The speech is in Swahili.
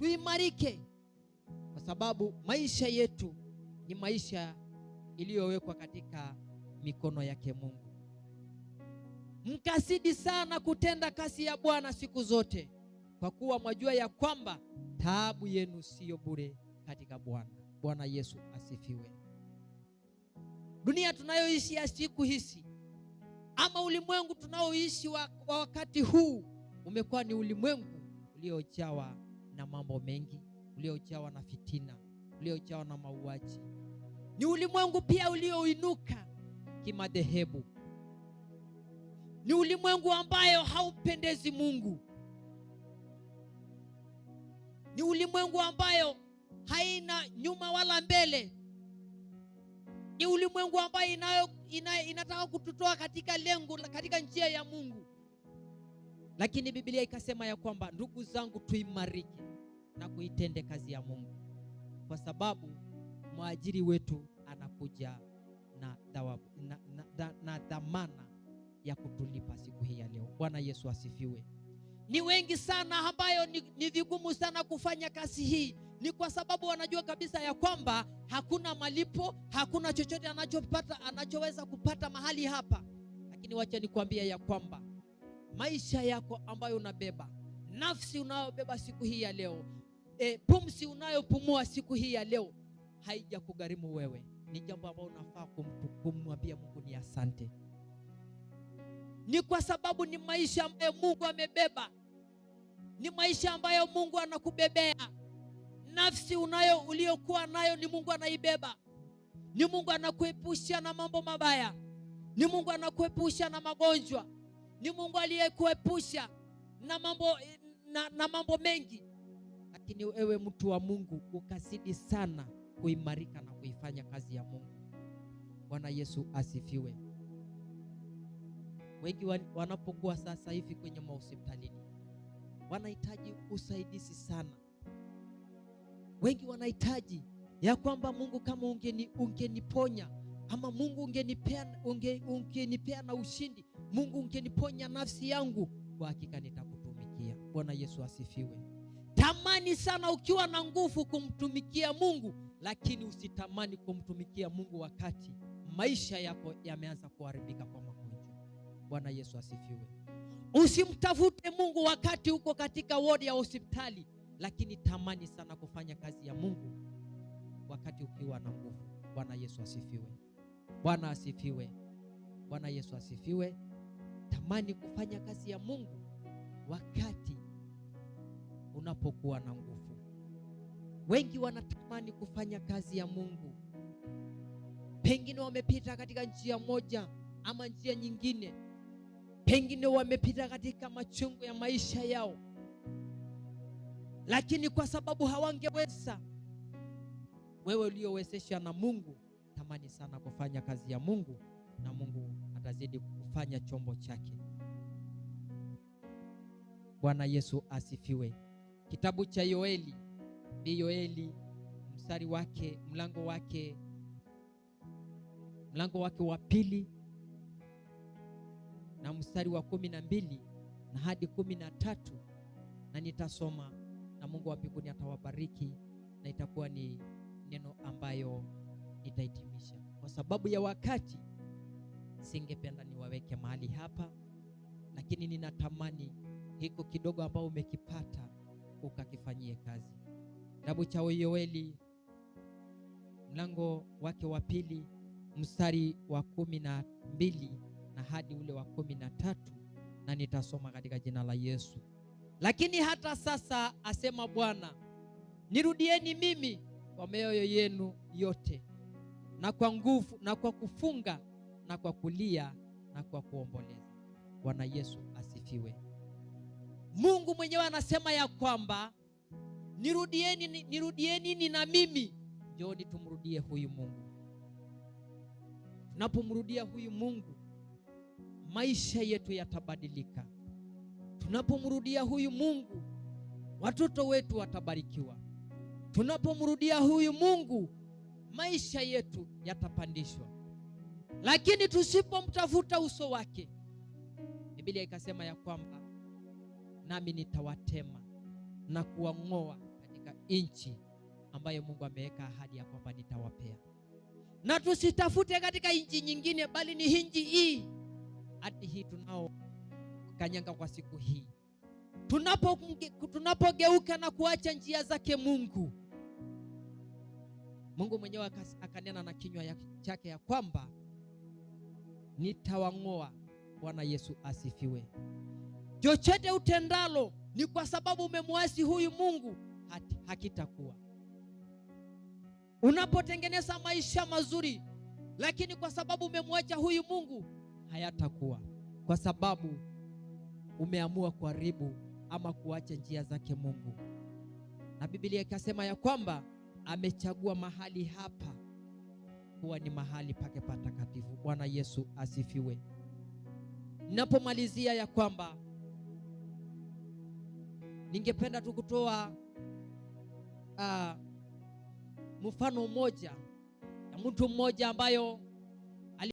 tuimarike, kwa sababu maisha yetu ni maisha iliyowekwa katika mikono yake Mungu. Mkazidi sana kutenda kazi ya Bwana siku zote, kwa kuwa mwajua ya kwamba taabu yenu siyo bure katika Bwana. Bwana Yesu asifiwe. Dunia tunayoishi ya siku hizi, ama ulimwengu tunaoishi wa wakati huu, umekuwa ni ulimwengu uliojawa na mambo mengi, uliojawa na fitina, uliojawa na mauaji. Ni ulimwengu pia ulioinuka kimadhehebu. Ni ulimwengu ambayo haupendezi Mungu. Ni ulimwengu ambayo haina nyuma wala mbele. Ni ulimwengu ambayo inataka kututoa katika lengo, katika njia ya Mungu. Lakini Biblia ikasema ya kwamba, ndugu zangu, tuimarike na kuitende kazi ya Mungu, kwa sababu mwajiri wetu anakuja na dhamana ya kutulipa siku hii ya leo. Bwana Yesu asifiwe. Ni wengi sana ambayo ni vigumu sana kufanya kazi hii, ni kwa sababu wanajua kabisa ya kwamba hakuna malipo, hakuna chochote anachoweza kupata mahali hapa. Lakini wacha nikwambia ya kwamba maisha yako ambayo unabeba, nafsi unayobeba siku hii ya leo, pumzi unayopumua siku hii ya leo, haijakugharimu wewe. Ni jambo ambalo unafaa kumwambia Mungu ni asante. Ni kwa sababu ni maisha ambayo Mungu amebeba. Ni maisha ambayo Mungu anakubebea. Nafsi uliokuwa nayo ni Mungu anaibeba. Ni Mungu anakuepusha na mambo mabaya. Ni Mungu anakuepusha na magonjwa. Ni Mungu aliyekuepusha na mambo mengi. Lakini ewe mtu wa Mungu, ukazidi sana kuimarika na kuifanya kazi ya Mungu. Bwana Yesu asifiwe. Wengi wanapokuwa sasa hivi kwenye mahospitalini, wanahitaji usaidizi sana. Wengi wanahitaji ya kwamba Mungu, kama ungeniponya, ama Mungu ungenipea na ushindi, Mungu ungeniponya nafsi yangu, kwa hakika nitakutumikia. Bwana Yesu asifiwe. Tamani sana ukiwa na nguvu kumtumikia Mungu, lakini usitamani kumtumikia Mungu wakati maisha yako yameanza kuharibika kwa magonjwa. Bwana Yesu asifiwe. Usimtafute Mungu wakati uko katika wodi ya hospitali, lakini tamani sana kufanya kazi ya Mungu wakati ukiwa na nguvu. Bwana Yesu asifiwe. Bwana asifiwe. Bwana Yesu asifiwe. Tamani kufanya kazi ya Mungu wakati unapokuwa na nguvu. Wengi wanatamani kufanya kazi ya Mungu, pengine wamepita katika njia moja ama njia nyingine, pengine wamepita katika machungu ya maisha yao, lakini kwa sababu hawangeweza, wewe uliowezeshwa na Mungu, tamani sana kufanya kazi ya Mungu, na Mungu atazidi kufanya chombo chake. Bwana Yesu asifiwe. Kitabu cha Yoeli, mlango wake wa pili na mstari wa 12 na hadi 13, na nitasoma, na Mungu wa mbinguni atawabariki, na itakuwa ni neno ambayo nitahitimisha. Kwa sababu ya wakati, singependa niwaweke mahali hapa, lakini ninatamani hiko kidogo ambao umekipata ukakifanyie kazi. Kitabu cha Yoeli, mlango wake wa pili, mstari wa 12 na hadi ule wa 13, na nitasoma katika jina la Yesu. Lakini hata sasa, asema Bwana, nirudieni mimi kwa mioyo yenu yote, na kwa nguvu, na kwa kufunga, na kwa kulia, na kwa kuomboleza. Bwana Yesu asifiwe. Mungu mwenyewe anasema ya kwamba nirudieni na mimi. Njooni tumrudie huyu Mungu. Tunapomrudia huyu Mungu, maisha yetu yatabadilika. Tunapomrudia huyu Mungu, watoto wetu watabarikiwa. Tunapomrudia huyu Mungu, maisha yetu yatapandishwa. Lakini tusipomtafuta uso wake, Biblia ikasema ya kwamba nami nitawatema na kuwang'oa katika nchi ambayo Mungu ameweka ahadi ya kwamba nitawapea. Na tusitafute katika nchi nyingine, bali ni nchi hii, hadi hii tunao kanyanga kwa siku hii. Tunapogeuka na kuacha njia zake Mungu mwenyewe akanena na kinywa chake ya kwamba nitawang'oa. Bwana Yesu asifiwe. Chochote utendalo ni kwa sababu umemwasi huyu Mungu, hakitakuwa. Unapotengeneza maisha mazuri, lakini kwa sababu umemwacha huyu Mungu, hayatakuwa, kwa sababu umeamua kuharibu ama kuacha njia zake Mungu. Na Biblia ikasema ya kwamba amechagua mahali hapa kuwa ni mahali pake patakatifu. Bwana Yesu asifiwe. Ninapomalizia ya kwamba ningependa tu kutoa mfano mmoja ya mtu mmoja ambayo